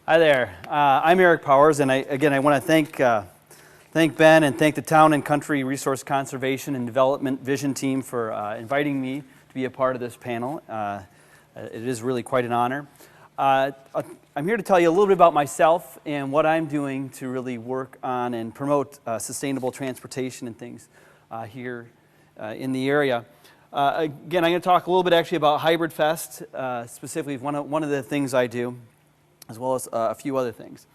Hi there. I'm Eric Powers, and I want to thank Ben and thank the Town and Country Resource Conservation and Development Vision Team for inviting me to be a part of this panel. It is really quite an honor. I'm here to tell you a little bit about myself and what I'm doing to really work on and promote sustainable transportation and things here in the area. Again, I'm going to talk a little bit actually about Hybrid Fest, specifically one of the things I do, as well as a few other things.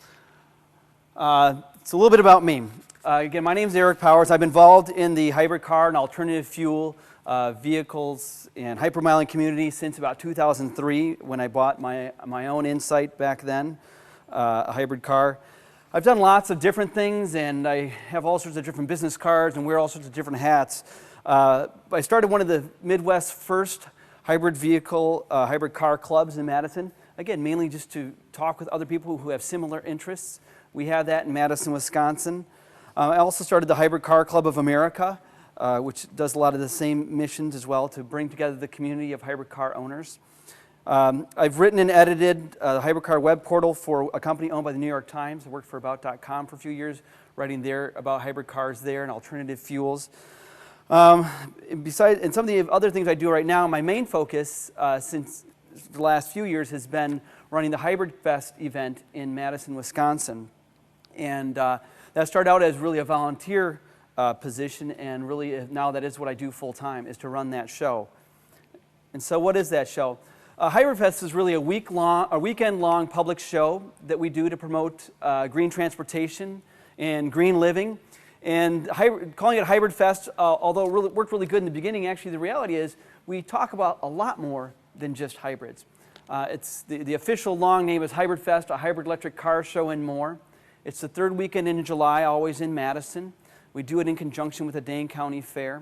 It's a little bit about me. Again, my name is Eric Powers. I've been involved in the hybrid car and alternative fuel vehicles and hypermiling community since about 2003 when I bought my own Insight back then, a hybrid car. I've done lots of different things, and I have all sorts of different business cards and wear all sorts of different hats. I started one of the Midwest's first hybrid car clubs in Madison. Again, mainly just to talk with other people who have similar interests. We have that in Madison, Wisconsin. I also started the Hybrid Car Club of America, which does a lot of the same missions as well to bring together the community of hybrid car owners. I've written and edited the hybrid car web portal for a company owned by the New York Times. I worked for About.com for a few years, writing there about hybrid cars there and alternative fuels. And some of the other things I do right now, my main focus since the last few years has been running the Hybrid Fest event in Madison, Wisconsin. And that started out as really a volunteer position, and really now that is what I do full time, is to run that show. And so what is that show? Hybrid Fest is really a weekend-long public show that we do to promote green transportation and green living. And calling it Hybrid Fest, although it worked really good in the beginning, actually the reality is we talk about a lot more than just hybrids. It's the official long name is Hybrid Fest, a hybrid electric car show and more. It's the third weekend in July, always in Madison. We do it in conjunction with the Dane County Fair.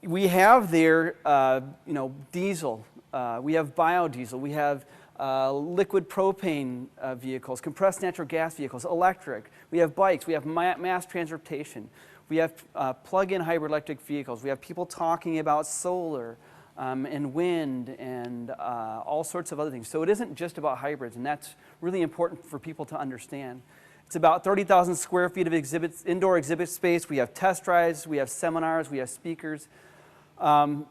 We have there, diesel. We have biodiesel. We have liquid propane vehicles, compressed natural gas vehicles, electric. We have bikes. We have mass transportation. We have plug-in hybrid electric vehicles. We have people talking about solar and wind and all sorts of other things. So it isn't just about hybrids, and that's really important for people to understand. It's about 30,000 square feet of indoor exhibit space. We have test drives. We have seminars. We have speakers. But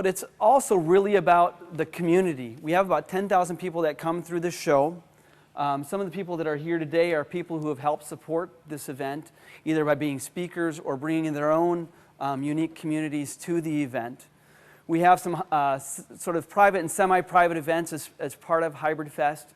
it's also really about the community. We have about 10,000 people that come through the show. Some of the people that are here today are people who have helped support this event, either by being speakers or bringing their own unique communities to the event. We have some sort of private and semi-private events as part of Hybrid Fest.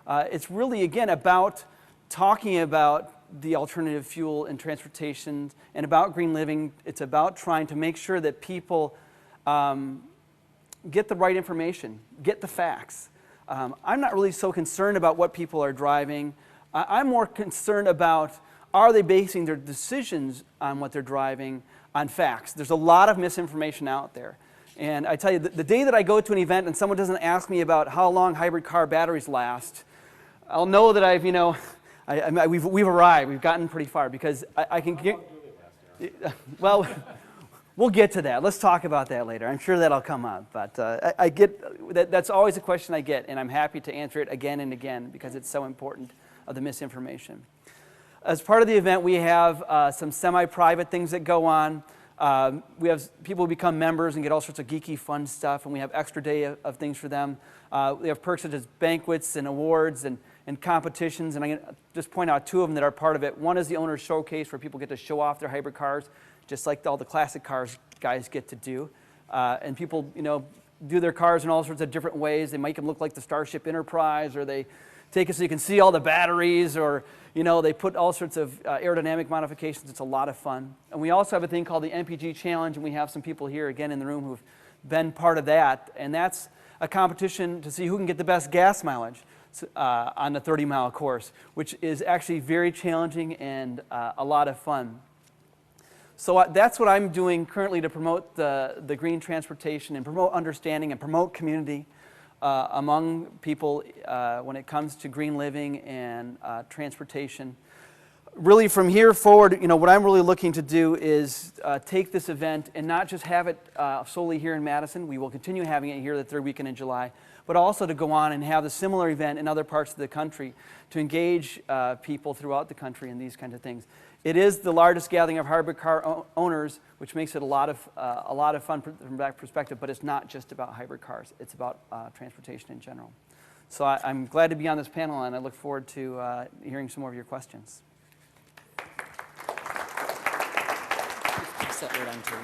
It's really, again, about talking about the alternative fuel and transportation and about green living. It's about trying to make sure that people get the right information, get the facts. I'm not really so concerned about what people are driving. I'm more concerned about, are they basing their decisions on what they're driving on facts? There's a lot of misinformation out there. And I tell you, the day that I go to an event and someone doesn't ask me about how long hybrid car batteries last, I'll know that we've arrived. We've gotten pretty far, because I can get. Well, we'll get to that. Let's talk about that later. I'm sure that'll come up. But I get that's always a question I get, and I'm happy to answer it again and again because it's so important of the misinformation. As part of the event, we have some semi-private things that go on. We have people who become members and get all sorts of geeky fun stuff, and we have extra day of things for them. We have perks such as banquets and awards and competitions, and I'm going to just point out two of them that are part of it. One is the owner's showcase, where people get to show off their hybrid cars, just like all the classic cars guys get to do. And people, do their cars in all sorts of different ways. They make them look like the Starship Enterprise, or they take it so you can see all the batteries, or they put all sorts of aerodynamic modifications. It's a lot of fun. And we also have a thing called the MPG Challenge, and we have some people here again in the room who've been part of that. And that's a competition to see who can get the best gas mileage on the 30-mile course, which is actually very challenging and a lot of fun. So that's what I'm doing currently to promote the green transportation and promote understanding and promote community among people when it comes to green living and transportation. Really from here forward, what I'm really looking to do is take this event and not just have it solely here in Madison. We will continue having it here the third weekend in July, but also to go on and have a similar event in other parts of the country to engage people throughout the country in these kinds of things. It is the largest gathering of hybrid car owners, which makes it a lot of fun from that perspective, but it's not just about hybrid cars. It's about transportation in general. So I'm glad to be on this panel, and I look forward to hearing some more of your questions. Set right on to